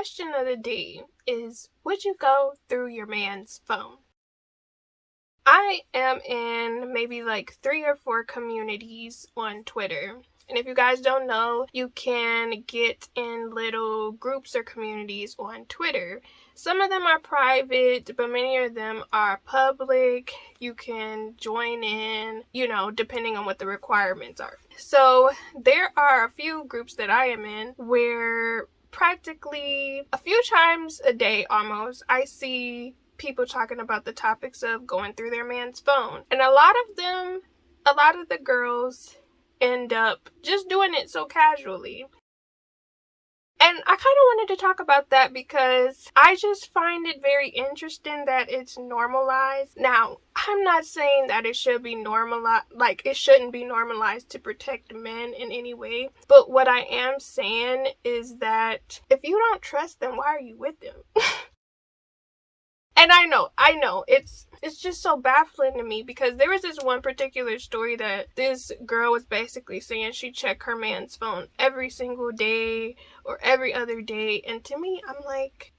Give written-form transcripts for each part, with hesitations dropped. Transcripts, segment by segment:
question of the day is, would you go through your man's phone? I am in maybe like 3 or 4 communities on Twitter. And if you guys don't know, you can get in little groups or communities on Twitter. Some of them are private, but many of them are public. You can join in, depending on what the requirements are. So there are a few groups that I am in where practically a few times a day almost, I see people talking about the topics of going through their man's phone. And a lot of the girls end up just doing it so casually. And I kind of wanted to talk about that because I just find it very interesting that it's normalized. Now, I'm not saying that it should be normalized, like it shouldn't be normalized to protect men in any way. But what I am saying is that if you don't trust them, why are you with them? And I know, it's just so baffling to me because there was this one particular story that this girl was basically saying she checked her man's phone every single day or every other day. And to me, I'm like,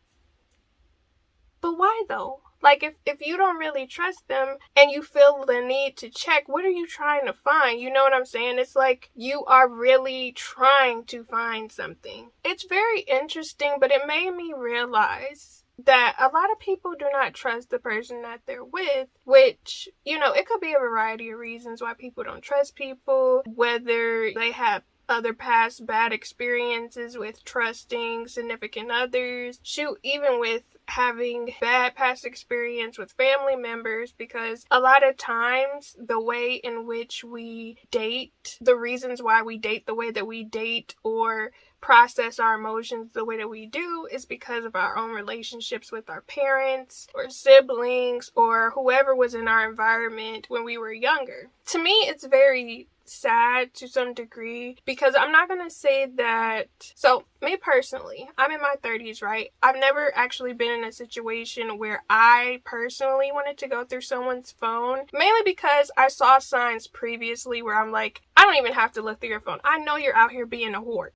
but why though? Like, if you don't really trust them and you feel the need to check, what are you trying to find? You know what I'm saying? It's like you are really trying to find something. It's very interesting, but it made me realize that a lot of people do not trust the person that they're with, which, it could be a variety of reasons why people don't trust people, whether they have other past bad experiences with trusting significant others, shoot, even with having bad past experience with family members, because a lot of times the way in which we date, the reasons why we date the way that we date or process our emotions the way that we do is because of our own relationships with our parents or siblings or whoever was in our environment when we were younger. To me, it's very sad to some degree because I'm not going to say that. So me personally, I'm in my 30s, right? I've never actually been in a situation where I personally wanted to go through someone's phone, mainly because I saw signs previously where I'm like, I don't even have to look through your phone. I know you're out here being a whore.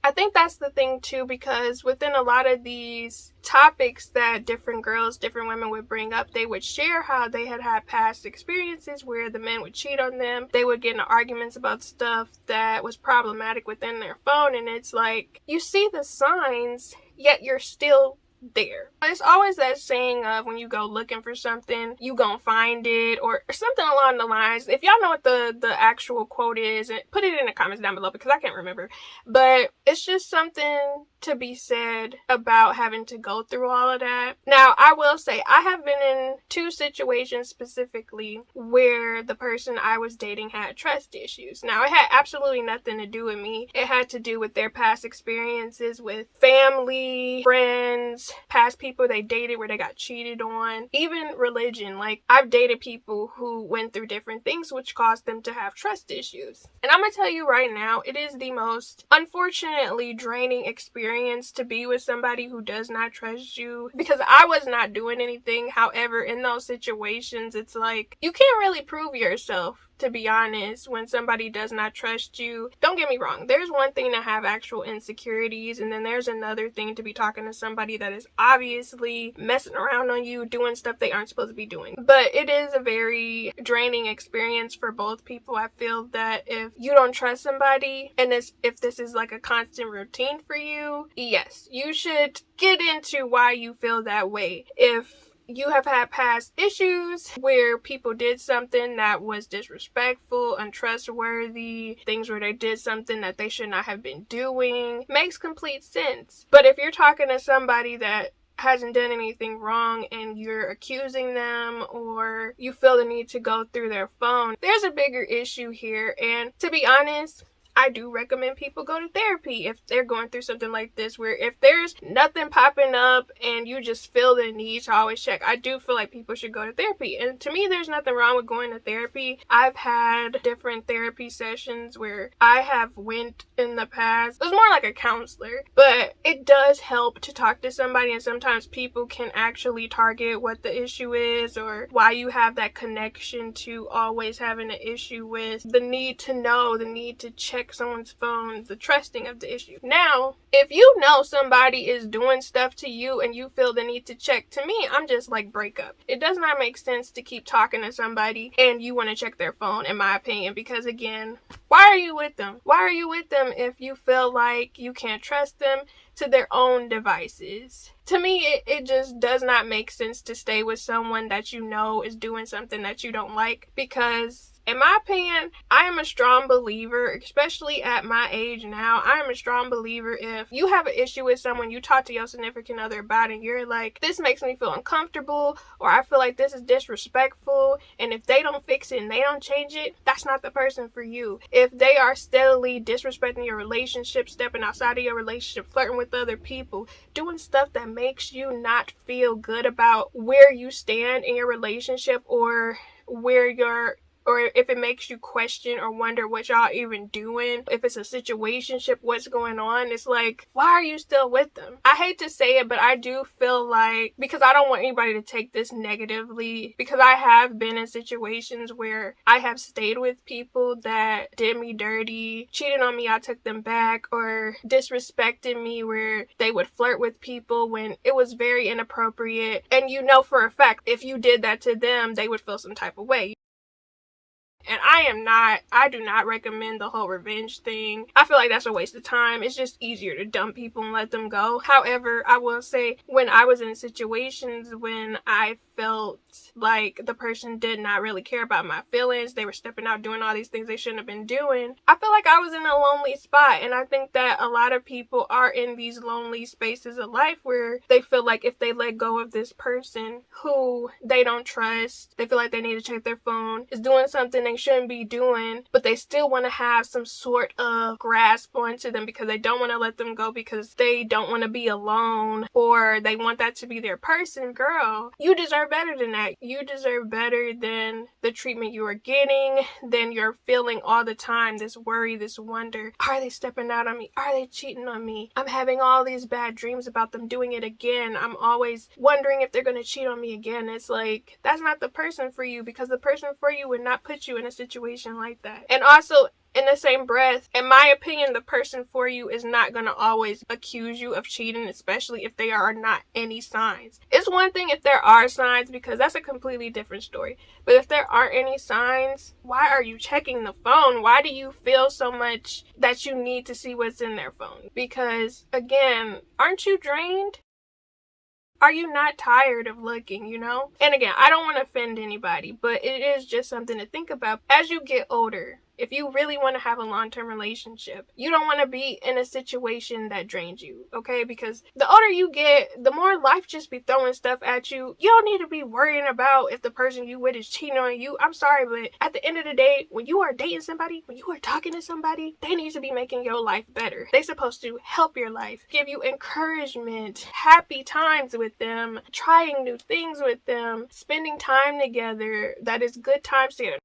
I think that's the thing too, because within a lot of these topics that different girls, different women would bring up, they would share how they had past experiences where the men would cheat on them. They would get into arguments about stuff that was problematic within their phone. And it's like, you see the signs, yet you're still there. It's always that saying of when you go looking for something, you gonna find it, or something along the lines. If y'all know what the actual quote is, put it in the comments down below because I can't remember. But it's just something to be said about having to go through all of that. Now, I will say I have been in 2 situations specifically where the person I was dating had trust issues. Now, it had absolutely nothing to do with me. It had to do with their past experiences with family, friends, past people they dated where they got cheated on, even religion. Like, I've dated people who went through different things which caused them to have trust issues. And I'm gonna tell you right now, it is the most unfortunately draining experience to be with somebody who does not trust you, because I was not doing anything. However, in those situations, it's like you can't really prove yourself, to be honest, when somebody does not trust you. Don't get me wrong, there's one thing to have actual insecurities, and then there's another thing to be talking to somebody that is obviously messing around on you, doing stuff they aren't supposed to be doing. But it is a very draining experience for both people. I feel that if you don't trust somebody, and if this is like a constant routine for you, yes, you should get into why you feel that way. If you have had past issues where people did something that was disrespectful, untrustworthy, things where they did something that they should not have been doing, makes complete sense. But if you're talking to somebody that hasn't done anything wrong and you're accusing them, or you feel the need to go through their phone, there's a bigger issue here. And to be honest, I do recommend people go to therapy if they're going through something like this, where if there's nothing popping up and you just feel the need to always check, I do feel like people should go to therapy. And to me, there's nothing wrong with going to therapy. I've had different therapy sessions where I have went in the past. It was more like a counselor, but it does help to talk to somebody, and sometimes people can actually target what the issue is or why you have that connection to always having an issue with the need to know, the need to check check someone's phone, the trusting of the issue. Now, if you know somebody is doing stuff to you and you feel the need to check, to me, I'm just like, break up. It does not make sense to keep talking to somebody and you want to check their phone, in my opinion, because again, why are you with them? Why are you with them if you feel like you can't trust them to their own devices? To me, it just does not make sense to stay with someone that you know is doing something that you don't like, because in my opinion, I am a strong believer, especially at my age now, I am a strong believer if you have an issue with someone, you talk to your significant other about it, and you're like, this makes me feel uncomfortable, or I feel like this is disrespectful, and if they don't fix it and they don't change it, that's not the person for you. If they are steadily disrespecting your relationship, stepping outside of your relationship, flirting with other people, doing stuff that makes you not feel good about where you stand in your relationship, or if it makes you question or wonder what y'all even doing, if it's a situationship, what's going on, it's like, why are you still with them? I hate to say it, but I do feel like, because I don't want anybody to take this negatively, because I have been in situations where I have stayed with people that did me dirty, cheated on me, I took them back, or disrespected me where they would flirt with people when it was very inappropriate, and you know for a fact if you did that to them, they would feel some type of way. And I do not recommend the whole revenge thing. I feel like that's a waste of time. It's just easier to dump people and let them go. However, I will say, when I was in situations when I felt like the person did not really care about my feelings, they were stepping out doing all these things they shouldn't have been doing, I feel like I was in a lonely spot. And I think that a lot of people are in these lonely spaces of life where they feel like if they let go of this person who they don't trust, they feel like they need to check their phone, is doing something they shouldn't be doing, but they still want to have some sort of grasp onto them because they don't want to let them go, because they don't want to be alone, or they want that to be their person. Girl, you deserve better than that. You deserve better than the treatment you are getting, than you're feeling all the time, this worry, this wonder. Are they stepping out on me? Are they cheating on me? I'm having all these bad dreams about them doing it again. I'm always wondering if they're going to cheat on me again. It's like, that's not the person for you, because the person for you would not put you in a situation like that. And also, in the same breath, in my opinion, the person for you is not going to always accuse you of cheating, especially if there are not any signs. It's one thing if there are signs, because that's a completely different story. But if there aren't any signs, why are you checking the phone? Why do you feel so much that you need to see what's in their phone? Because, again, aren't you drained? Are you not tired of looking, you know? And again, I don't want to offend anybody, but it is just something to think about. As you get older, if you really want to have a long-term relationship, you don't want to be in a situation that drains you, okay? Because the older you get, the more life just be throwing stuff at you. You don't need to be worrying about if the person you with is cheating on you. I'm sorry, but at the end of the day, when you are dating somebody, when you are talking to somebody, they need to be making your life better. They're supposed to help your life, give you encouragement, happy times with them, trying new things with them, spending time together that is good times together.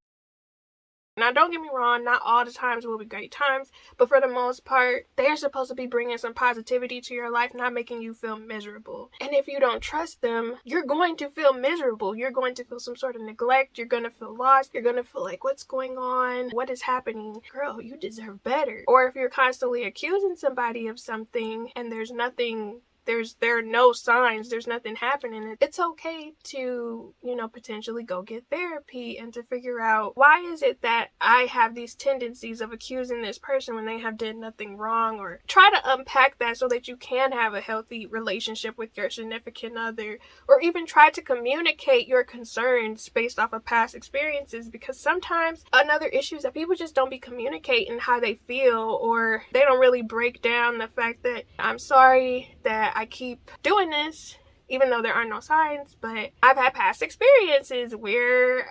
Now, don't get me wrong, not all the times will be great times, but for the most part, they're supposed to be bringing some positivity to your life, not making you feel miserable. And if you don't trust them, you're going to feel miserable. You're going to feel some sort of neglect. You're going to feel lost. You're going to feel like, what's going on? What is happening? Girl, you deserve better. Or if you're constantly accusing somebody of something and there are no signs, there's nothing happening, it's okay to, potentially go get therapy and to figure out, why is it that I have these tendencies of accusing this person when they have did nothing wrong, or try to unpack that so that you can have a healthy relationship with your significant other, or even try to communicate your concerns based off of past experiences, because sometimes another issue is that people just don't be communicating how they feel, or they don't really break down the fact that, I'm sorry that I keep doing this, even though there are no signs, but I've had past experiences where,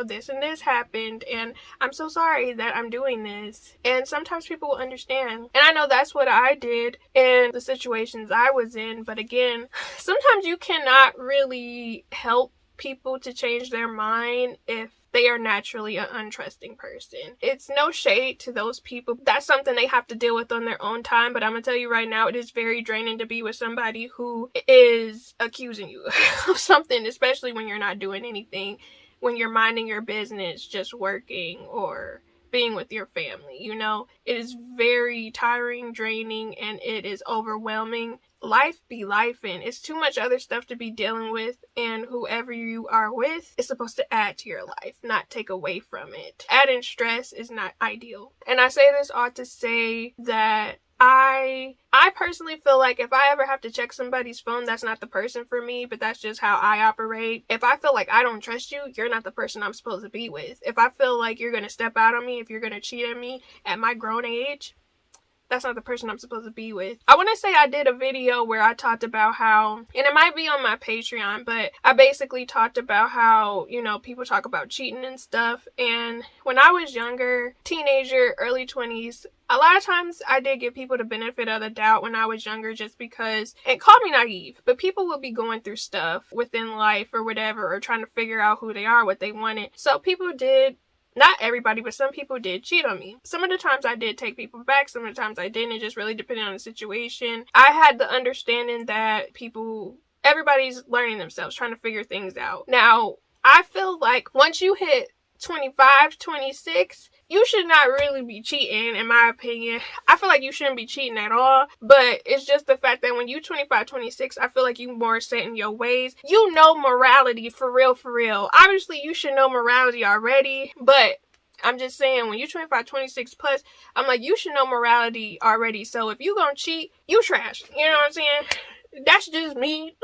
this and this happened, and I'm so sorry that I'm doing this. And sometimes people will understand. And I know that's what I did in the situations I was in, but again, sometimes you cannot really help people to change their mind if they are naturally an untrusting person. It's no shade to those people. That's something they have to deal with on their own time, but I'm gonna tell you right now, it is very draining to be with somebody who is accusing you of something, especially when you're not doing anything, when you're minding your business, just working, or being with your family. You know, it is very tiring, draining, and it is overwhelming. Life be lifing. It's too much other stuff to be dealing with, and whoever you are with is supposed to add to your life, not take away from it. Adding stress is not ideal. And I say this all to say that I personally feel like if I ever have to check somebody's phone, that's not the person for me, but that's just how I operate. If I feel like I don't trust you, you're not the person I'm supposed to be with. If I feel like you're going to step out on me, if you're going to cheat on me at my grown age, that's not the person I'm supposed to be with. I want to say I did a video where I talked about how, and it might be on my Patreon, but I basically talked about how, you know, people talk about cheating and stuff. And when I was younger, teenager, early 20s, a lot of times I did give people the benefit of the doubt when I was younger, just because, and call me naive, but people would be going through stuff within life or whatever, or trying to figure out who they are, what they wanted. So people did, not everybody, but some people did cheat on me. Some of the times I did take people back, some of the times I didn't. It just really depended on the situation. I had the understanding that everybody's learning themselves, trying to figure things out. Now, I feel like once you hit 25, 26, you should not really be cheating, in my opinion. I feel like you shouldn't be cheating at all, but it's just the fact that when you 25, 26, I feel like you more set in your ways. You know morality, for real, for real. Obviously, you should know morality already, but I'm just saying, when you're 25, 26 plus, I'm like, you should know morality already. So if you gonna cheat, you trash. You know what I'm saying? That's just me.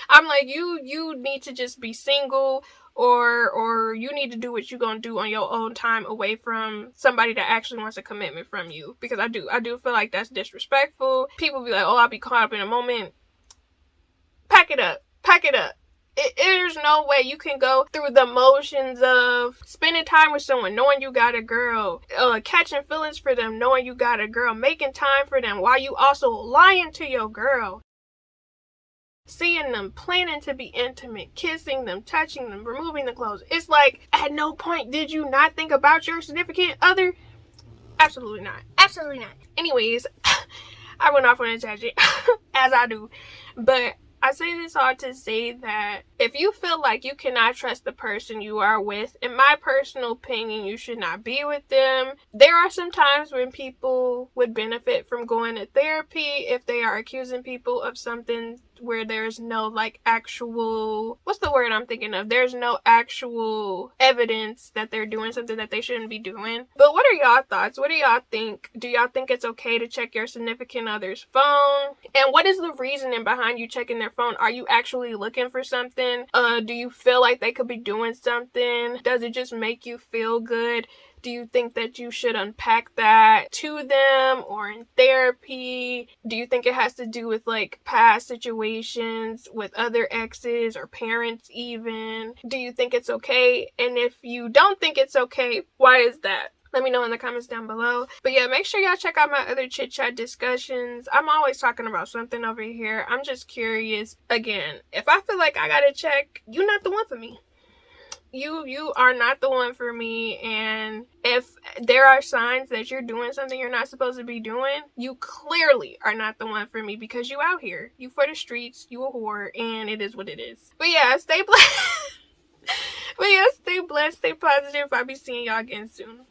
I'm like, you need to just be single, or you need to do what you're gonna do on your own time, away from somebody that actually wants a commitment from you. Because I do feel like that's disrespectful. People be like, oh, I'll be caught up in a moment. Pack it up. There's no way you can go through the motions of spending time with someone, knowing you got a girl, catching feelings for them, knowing you got a girl, making time for them, while you also lying to your girl, seeing them, planning to be intimate, kissing them, touching them, removing the clothes. It's like, at no point did you not think about your significant other? Absolutely not. Absolutely not. Anyways, I went off on a tangent, as I do, but I say this all to say that if you feel like you cannot trust the person you are with, in my personal opinion, you should not be with them. There are some times when people would benefit from going to therapy if they are accusing people of something where there's no actual, what's the word I'm thinking of? There's no actual evidence that they're doing something that they shouldn't be doing. But what are y'all thoughts? What do y'all think? Do y'all think it's okay to check your significant other's phone? And what is the reasoning behind you checking their phone? Are you actually looking for something? Do you feel like they could be doing something? Does it just make you feel good? Do you think that you should unpack that to them or in therapy? Do you think it has to do with past situations with other exes or parents even? Do you think it's okay? And if you don't think it's okay, why is that? Let me know in the comments down below. But yeah, make sure y'all check out my other chit chat discussions. I'm always talking about something over here. I'm just curious. Again, if I feel like I gotta check, you're not the one for me. You are not the one for me. And if there are signs that you're doing something you're not supposed to be doing, you clearly are not the one for me, because you out here. You for the streets. You a whore. And it is what it is. But yeah, stay blessed. Stay blessed, stay positive. I'll be seeing y'all again soon.